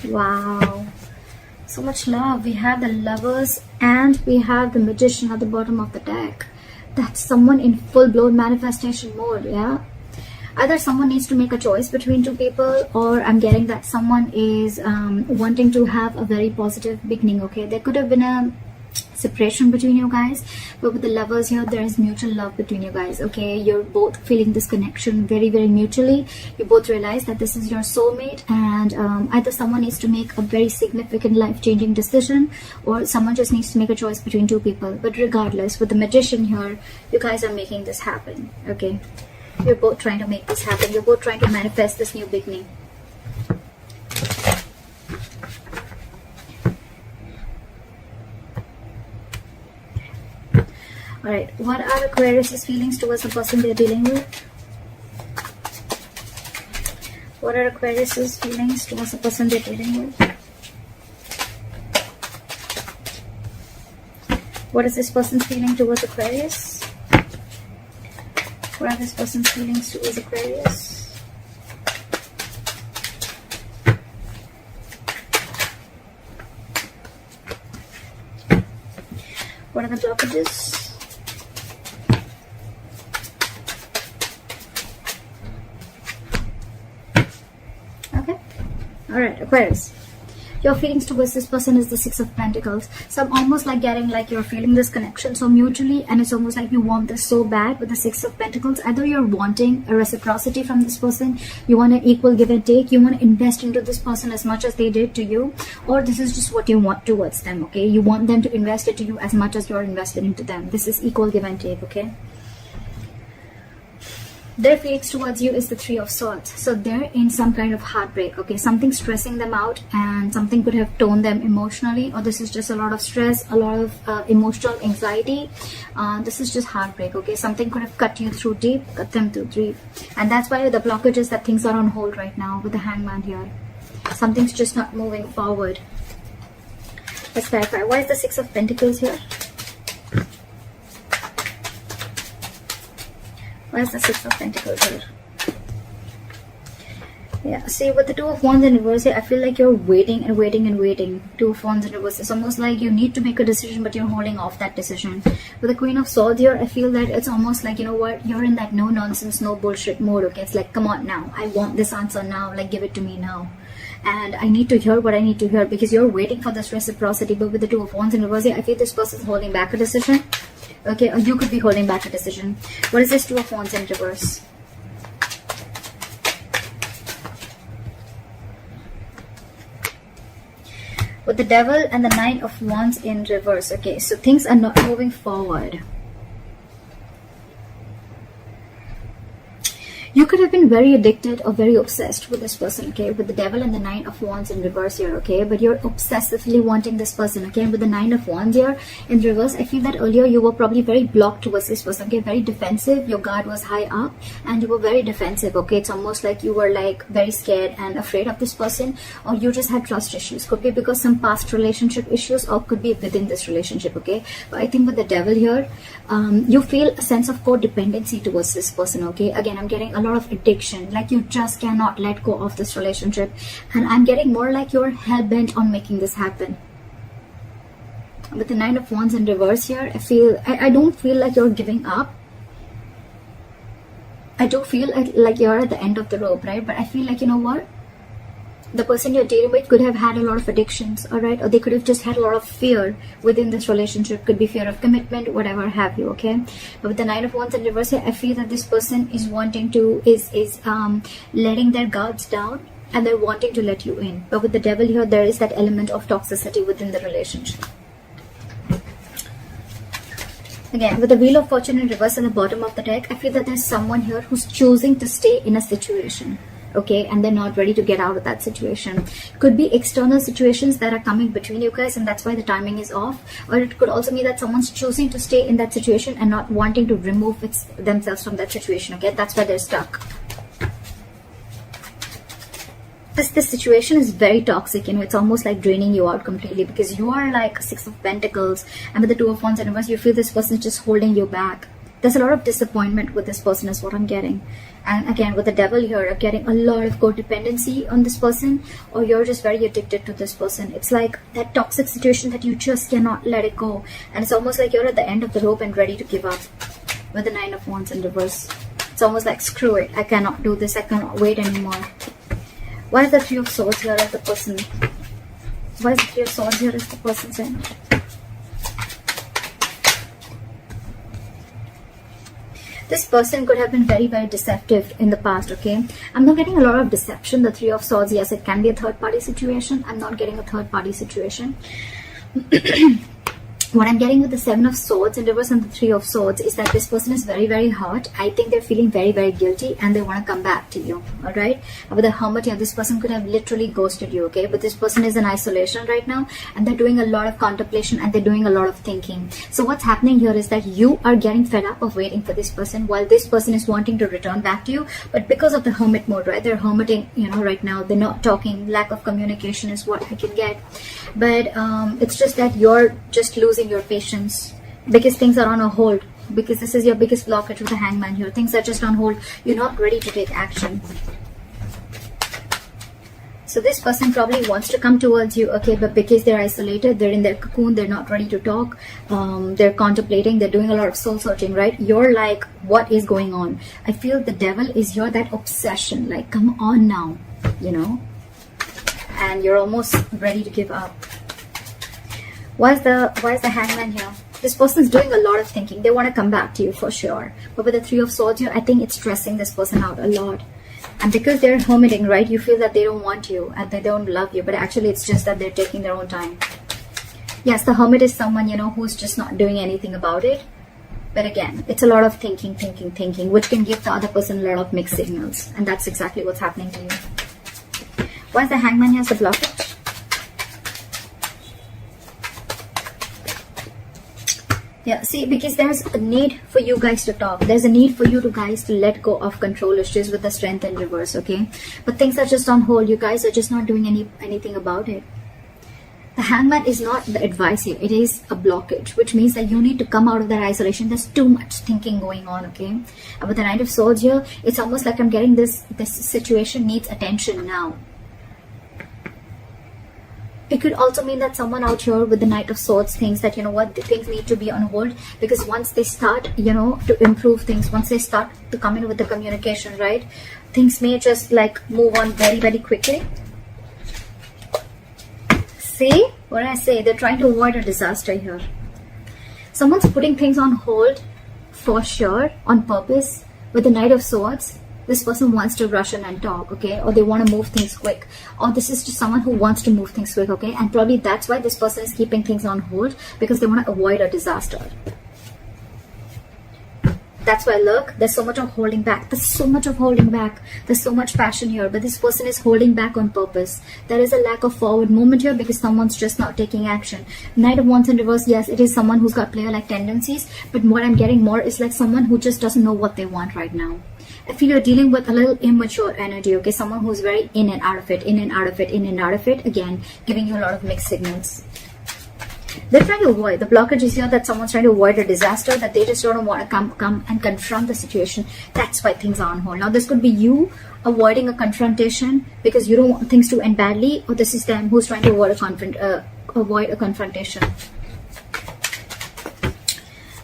Wow. So much love. We have the Lovers and we have the Magician at the bottom of the deck. That's someone in full-blown manifestation mode, yeah? Either someone needs to make a choice between two people, or I'm getting that someone is wanting to have a very positive beginning, okay? There could have been a separation between you guys, but with the Lovers here, there is mutual love between you guys, okay? You're both feeling this connection very, very mutually. You both realize that this is your soulmate, and either someone needs to make a very significant life-changing decision, or someone just needs to make a choice between two people. But regardless, with the Magician here, you guys are making this happen, okay? You're both trying to make this happen. You're both trying to manifest this new beginning. Alright, what are Aquarius' feelings towards the person they're dealing with? What are Aquarius' feelings towards the person they're dealing with? What is this person's feeling towards Aquarius? What are this person's feelings towards Aquarius? What are the blockages? Alright, Aquarius. Your feelings towards this person is the Six of Pentacles. So I'm almost like getting like you're feeling this connection so mutually, and it's almost like you want this so bad with the Six of Pentacles. Either you're wanting a reciprocity from this person, you want an equal give and take, you want to invest into this person as much as they did to you, or this is just what you want towards them, okay? You want them to invest into you as much as you're invested into them. This is equal give and take, okay? Their feelings towards you is the Three of Swords. So they're in some kind of heartbreak, okay? Something stressing them out, and something could have torn them emotionally, or this is just a lot of stress, a lot of emotional anxiety. This is just heartbreak, okay? Something could have cut you through deep, cut them through deep. And that's why the blockage is that things are on hold right now with the Hangman here. Something's just not moving forward. Let's clarify. Why is the Six of Pentacles here? Where's the Six of Pentacles here? Yeah, see, with the Two of Wands in reverse here, I feel like you're waiting and waiting and waiting. Two of Wands in reverse. It's almost like you need to make a decision, but you're holding off that decision. With the Queen of Swords here, I feel that it's almost like, you know what, you're in that no nonsense, no bullshit mode, okay? It's like, come on now. I want this answer now. Like, give it to me now. And I need to hear what I need to hear, because you're waiting for this reciprocity. But with the Two of Wands in reverse here, I feel this person's holding back a decision. Okay, or you could be holding back a decision. What is this Two of Wands in reverse? With the Devil and the Nine of Wands in reverse. Okay, so things are not moving forward. You could have been very addicted or very obsessed with this person, okay? With the Devil and the Nine of Wands in reverse here, okay? But you're obsessively wanting this person, okay? And with the Nine of Wands here in reverse, I feel that earlier you were probably very blocked towards this person, okay? Very defensive. Your guard was high up and you were very defensive, okay? It's almost like you were like very scared and afraid of this person, or you just had trust issues. Could be because some past relationship issues, or could be within this relationship, okay? But I think with the Devil here, you feel a sense of codependency towards this person, okay? Again, I'm getting a lot of addiction, like you just cannot let go of this relationship, and I'm getting more like you're hell-bent on making this happen. With the Nine of Wands in reverse here, I don't feel like you're giving up. I do feel like you're at the end of the rope, right? But I feel like, you know what, the person you're dating with could have had a lot of addictions, all right? Or they could have just had a lot of fear within this relationship. Could be fear of commitment, whatever have you, okay? But with the Nine of Wands in reverse here, I feel that this person is wanting to, letting their guards down, and they're wanting to let you in. But with the Devil here, there is that element of toxicity within the relationship. Again, with the Wheel of Fortune in reverse at the bottom of the deck, I feel that there's someone here who's choosing to stay in a situation, okay, and they're not ready to get out of that situation. Could be external situations that are coming between you guys, and that's why the timing is off. Or it could also mean that someone's choosing to stay in that situation and not wanting to remove themselves from that situation, okay? That's why they're stuck. This situation is very toxic, you know. It's almost like draining you out completely, because you are like Six of Pentacles, and with the Two of Wands in reverse, you feel this person is just holding you back. There's a lot of disappointment with this person is what I'm getting. And again, with the devil here, I'm getting a lot of codependency on this person, or you're just very addicted to this person. It's like that toxic situation that you just cannot let it go. And it's almost like you're at the end of the rope and ready to give up. With the 9 of Wands in reverse. It's almost like, screw it, I cannot do this, I cannot wait anymore. Why is the 3 of Swords here as the person? Why is the 3 of Swords here as the person saying? This person could have been very, very deceptive in the past, okay? I'm not getting a lot of deception. The 3 of Swords, yes, it can be a third-party situation. I'm not getting a third-party situation. What I'm getting with the 7 of Swords in reverse and the 3 of Swords is that this person is very, very hurt. I think they're feeling very, very guilty and they want to come back to you, alright? With the Hermit here, this person could have literally ghosted you, okay? But this person is in isolation right now and they're doing a lot of contemplation and they're doing a lot of thinking. So what's happening here is that you are getting fed up of waiting for this person while this person is wanting to return back to you. But because of the Hermit mode, right? They're hermiting, you know, right now. They're not talking. Lack of communication is what I can get. But it's just that you're just losing your patience because things are on a hold, because this is your biggest blockage with the Hangman here. Things are just on hold. You're not ready to take action. So this person probably wants to come towards you, okay, but because they're isolated, they're in their cocoon, they're not ready to talk, they're contemplating, they're doing a lot of soul searching, right? You're like, what is going on? I feel the devil is your that obsession, like, come on now, you know, and you're almost ready to give up. Why is the Hangman here? This person's doing a lot of thinking. They want to come back to you for sure. But with the 3 of Swords here, I think it's stressing this person out a lot. And because they're hermiting, right, you feel that they don't want you and they don't love you. But actually, it's just that they're taking their own time. Yes, the Hermit is someone, you know, who's just not doing anything about it. But again, it's a lot of thinking, which can give the other person a lot of mixed signals. And that's exactly what's happening to you. Why is the Hangman here as the blockage? Yeah, see, because there's a need for you guys to talk. There's a need for you guys to let go of control issues with the Strength in reverse, okay? But things are just on hold. You guys are just not doing anything about it. The Hangman is not the advice here. It is a blockage, which means that you need to come out of that isolation. There's too much thinking going on, okay? And with the Knight of Swords here, it's almost like I'm getting this situation needs attention now. It could also mean that someone out here with the Knight of Swords thinks that, you know what, the things need to be on hold, because once they start, you know, to improve things, once they start to come in with the communication, right, things may just like move on very, very quickly. See what I say? They're trying to avoid a disaster here. Someone's putting things on hold for sure, on purpose. With the Knight of Swords, this person wants to rush in and talk, okay? Or they want to move things quick. Or this is just someone who wants to move things quick, okay? And probably that's why this person is keeping things on hold, because they want to avoid a disaster. That's why, look, there's so much of holding back. There's so much of holding back. There's so much passion here, but this person is holding back on purpose. There is a lack of forward movement here because someone's just not taking action. Knight of Wands in reverse, yes, it is someone who's got player-like tendencies, but what I'm getting more is like someone who just doesn't know what they want right now. I feel you're dealing with a little immature energy, okay? Someone who's very in and out of it, in and out of it, in and out of it. Again, giving you a lot of mixed signals. They're trying to avoid. The blockage is here that someone's trying to avoid a disaster, that they just don't want to come and confront the situation. That's why things are on hold. Now, this could be you avoiding a confrontation because you don't want things to end badly, or this is them who's trying to avoid a confrontation.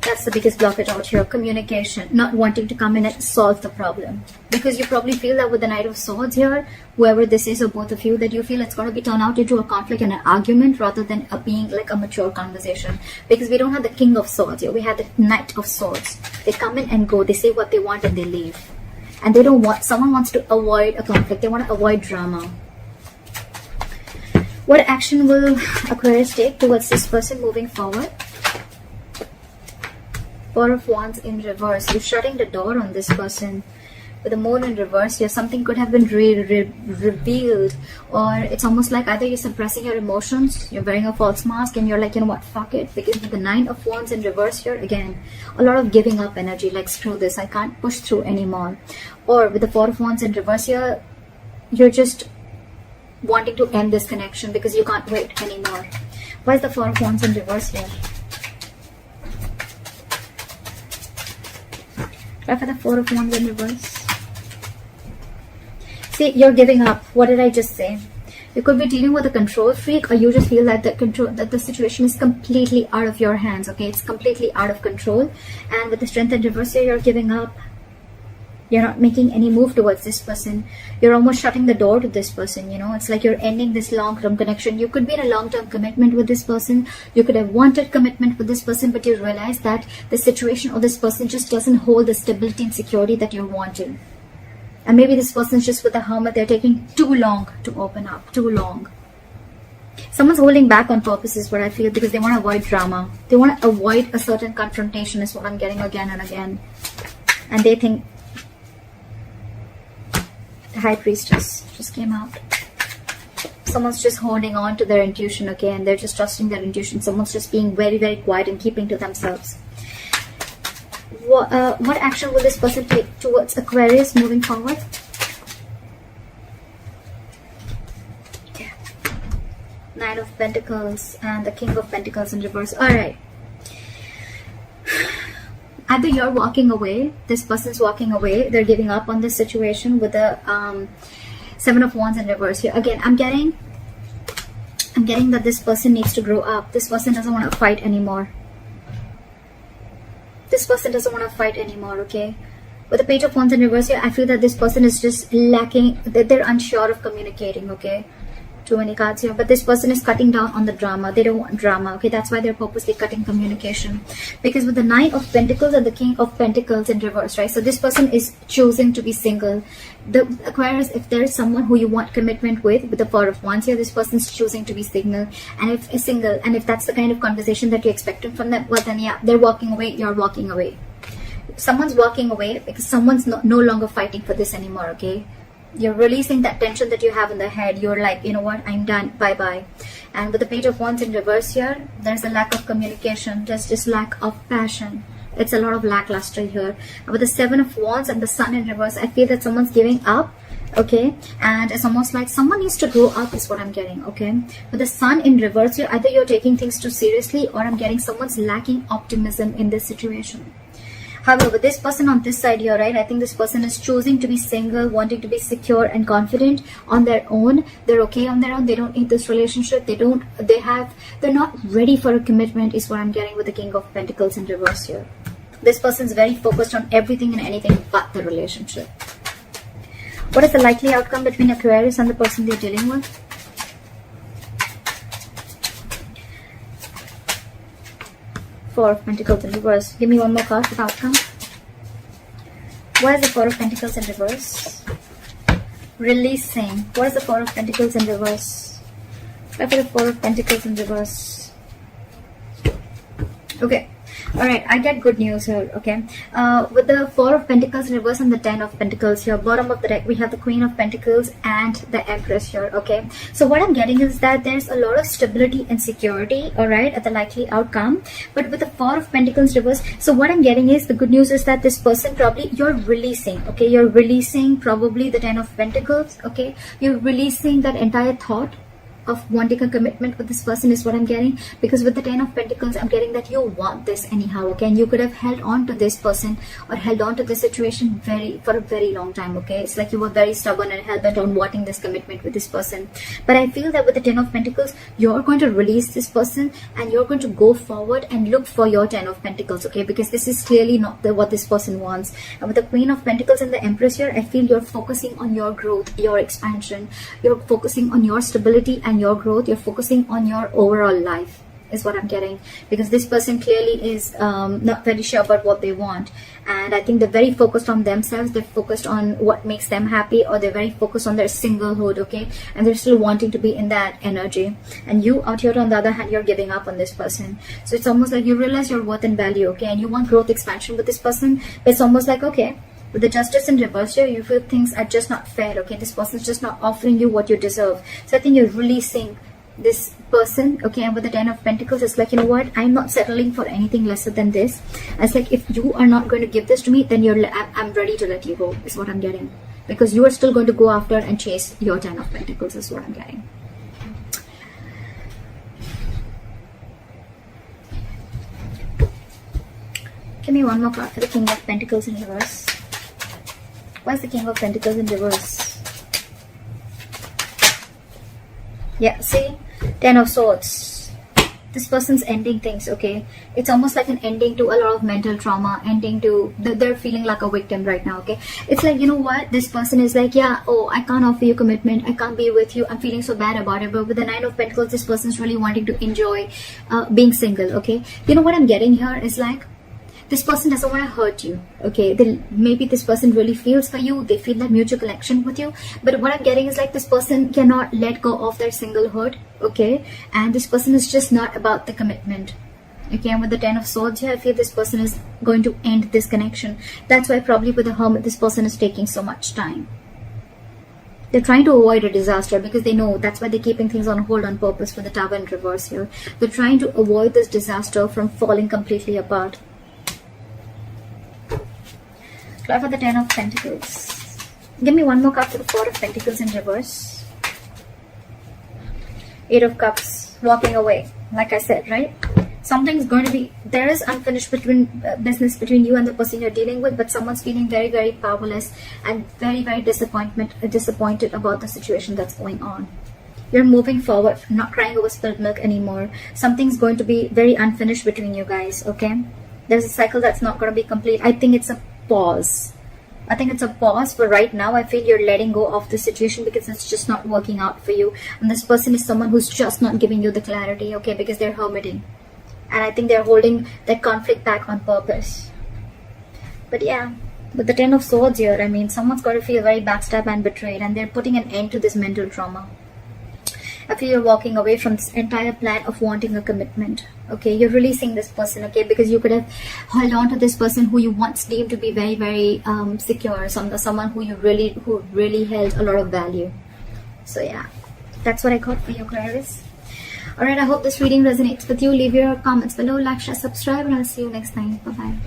That's the biggest blockage out here. Communication. Not wanting to come in and solve the problem. Because you probably feel that with the Knight of Swords here, whoever this is or both of you, that you feel it's going to be turned out into a conflict and an argument rather than being like a mature conversation. Because we don't have the King of Swords here. We have the Knight of Swords. They come in and go. They say what they want and they leave. And they don't want, someone wants to avoid a conflict. They want to avoid drama. What action will Aquarius take towards this person moving forward? Four of Wands in reverse. You're shutting the door on this person. With the Moon in reverse here, something could have been revealed, or it's almost like either you're suppressing your emotions, you're wearing a false mask, and you're like, you know what, fuck it. Because with the Nine of Wands in reverse here, again, a lot of giving up energy, like screw this, I can't push through anymore. Or with the Four of Wands in reverse here, you're just wanting to end this connection because you can't wait anymore. Why is the Four of Wands in reverse here? Try for the Four of Wands in reverse. See, you're giving up. What did I just say? You could be dealing with a control freak, or you just feel that the situation is completely out of your hands. Okay, it's completely out of control. And with the Strength in reverse here, you're giving up. You're not making any move towards this person. You're almost shutting the door to this person, you know. It's like you're ending this long-term connection. You could be in a long-term commitment with this person. You could have wanted commitment with this person, but you realize that the situation or this person just doesn't hold the stability and security that you're wanting. And maybe this person's just with the Hermit. They're taking too long to open up. Too long. Someone's holding back on purpose is what I feel, because they want to avoid drama. They want to avoid a certain confrontation is what I'm getting again and again. And they think... The High Priestess just came out. Someone's just holding on to their intuition, okay, and they're just trusting their intuition. Someone's just being very, very quiet and keeping to themselves. What action will this person take towards Aquarius moving forward? Yeah. Nine of Pentacles and the King of Pentacles in reverse. Alright. Either you're walking away, this person's walking away, they're giving up on this situation with the Seven of Wands in reverse here. Again, I'm getting that this person needs to grow up. This person doesn't want to fight anymore. This person doesn't want to fight anymore, okay? With the Page of Wands in reverse here, I feel that this person is just lacking, that they're unsure of communicating, okay? Too many cards here, but this person is cutting down on the drama. They don't want drama, okay? That's why they're purposely cutting communication, because with the Nine of Pentacles and the King of Pentacles in reverse, right? So this person is choosing to be single. The Aquarius, if there's someone who you want commitment with the Four of Wands here, this person's choosing to be single. And if is single, and if that's the kind of conversation that you're expecting from them, well then yeah, they're walking away. You're walking away. Someone's walking away because someone's no longer fighting for this anymore, okay? You're releasing that tension that you have in the head. You're like, you know what, I'm done, bye-bye. And with the Page of Wands in reverse here, there's a lack of communication. There's just lack of passion. It's a lot of lackluster here. And with the Seven of Wands and the Sun in reverse, I feel that someone's giving up, okay? And it's almost like someone needs to grow up is what I'm getting, okay? With the Sun in reverse here, either you're taking things too seriously, or I'm getting someone's lacking optimism in this situation. However, with this person on this side here, right, I think this person is choosing to be single, wanting to be secure and confident on their own. They're okay on their own. They don't need this relationship. They're not ready for a commitment is what I'm getting with the King of Pentacles in reverse here. This person's very focused on everything and anything but the relationship. What is the likely outcome between Aquarius and the person they're dealing with? Four of Pentacles in reverse. Give me one more card for the outcome. What is the Four of Pentacles in reverse? Releasing. What is the Four of Pentacles in reverse? Try for the Four of Pentacles in reverse. Okay. Alright, I get good news here, okay? With the Four of Pentacles in reverse and the Ten of Pentacles here, bottom of the deck, we have the Queen of Pentacles and the Empress here, okay? So what I'm getting is that there's a lot of stability and security, alright, at the likely outcome. But with the Four of Pentacles reverse, so what I'm getting is, the good news is that this person probably, you're releasing, okay? You're releasing probably the Ten of Pentacles, okay? You're releasing that entire thought of wanting a commitment with this person is what I'm getting, because with the Ten of Pentacles I'm getting that you want this anyhow, okay? And you could have held on to this person or held on to this situation for a very long time, okay? It's like you were very stubborn and hell bent on wanting this commitment with this person. But I feel that with the Ten of Pentacles, you're going to release this person and you're going to go forward and look for your Ten of Pentacles, okay? Because this is clearly not what this person wants. And with the Queen of Pentacles and the Empress here, I feel you're focusing on your growth, your expansion. You're focusing on your stability and your growth. You're focusing on your overall life is what I'm getting, because this person clearly is not very sure about what they want, and I think they're very focused on themselves. They're focused on what makes them happy, or they're very focused on their singlehood, okay? And they're still wanting to be in that energy. And you out here on the other hand, you're giving up on this person. So it's almost like you realize your worth and value, okay? And you want growth, expansion with this person, but it's almost like, okay, with the Justice in reverse here, you feel things are just not fair, okay? This person's just not offering you what you deserve. So I think you're releasing this person, okay? And with the Ten of Pentacles, it's like, you know what, I'm not settling for anything lesser than this. It's like, if you are not going to give this to me, then I'm ready to let you go is what I'm getting, because you are still going to go after and chase your Ten of Pentacles is what I'm getting. Give me one more card for the King of Pentacles in reverse. Why is the King of Pentacles in reverse? Yeah, see? 10 of Swords. This person's ending things, okay? It's almost like an ending to a lot of mental trauma, ending to, they're feeling like a victim right now, okay? It's like, you know what? This person is like, yeah, oh, I can't offer you commitment. I can't be with you. I'm feeling so bad about it. But with the 9 of Pentacles, this person's really wanting to enjoy being single, okay? You know what I'm getting here is like, this person doesn't want to hurt you, okay? Maybe this person really feels for you. They feel that mutual connection with you. But what I'm getting is like this person cannot let go of their singlehood, okay? And this person is just not about the commitment, okay? And with the 10 of Swords here, I feel this person is going to end this connection. That's why probably with the Hermit, this person is taking so much time. They're trying to avoid a disaster because they know that's why they're keeping things on hold on purpose for the Tower in reverse here. They're trying to avoid this disaster from falling completely apart. For the 10 of Pentacles. Give me one more card for the 4 of Pentacles in reverse. 8 of Cups. Walking away. Like I said, right? Something's going to be... There is unfinished business between you and the person you're dealing with, but someone's feeling very, very powerless and very, very disappointed about the situation that's going on. You're moving forward, not crying over spilled milk anymore. Something's going to be very unfinished between you guys, okay? There's a cycle that's not going to be complete. I think it's a pause. I think it's a pause for right now. I feel you're letting go of the situation because it's just not working out for you. And this person is someone who's just not giving you the clarity, okay, because they're hermiting. And I think they're holding that conflict back on purpose. But yeah, with the 10 of Swords here, I mean, someone's got to feel very backstabbed and betrayed, and they're putting an end to this mental trauma. I feel you're walking away from this entire plan of wanting a commitment. Okay, you're releasing this person, okay, because you could have held on to this person who you once deemed to be very, very secure, someone who really held a lot of value. So yeah, that's what I got for you, Aquarius. Alright, I hope this reading resonates with you. Leave your comments below, like, share, subscribe, and I'll see you next time. Bye-bye.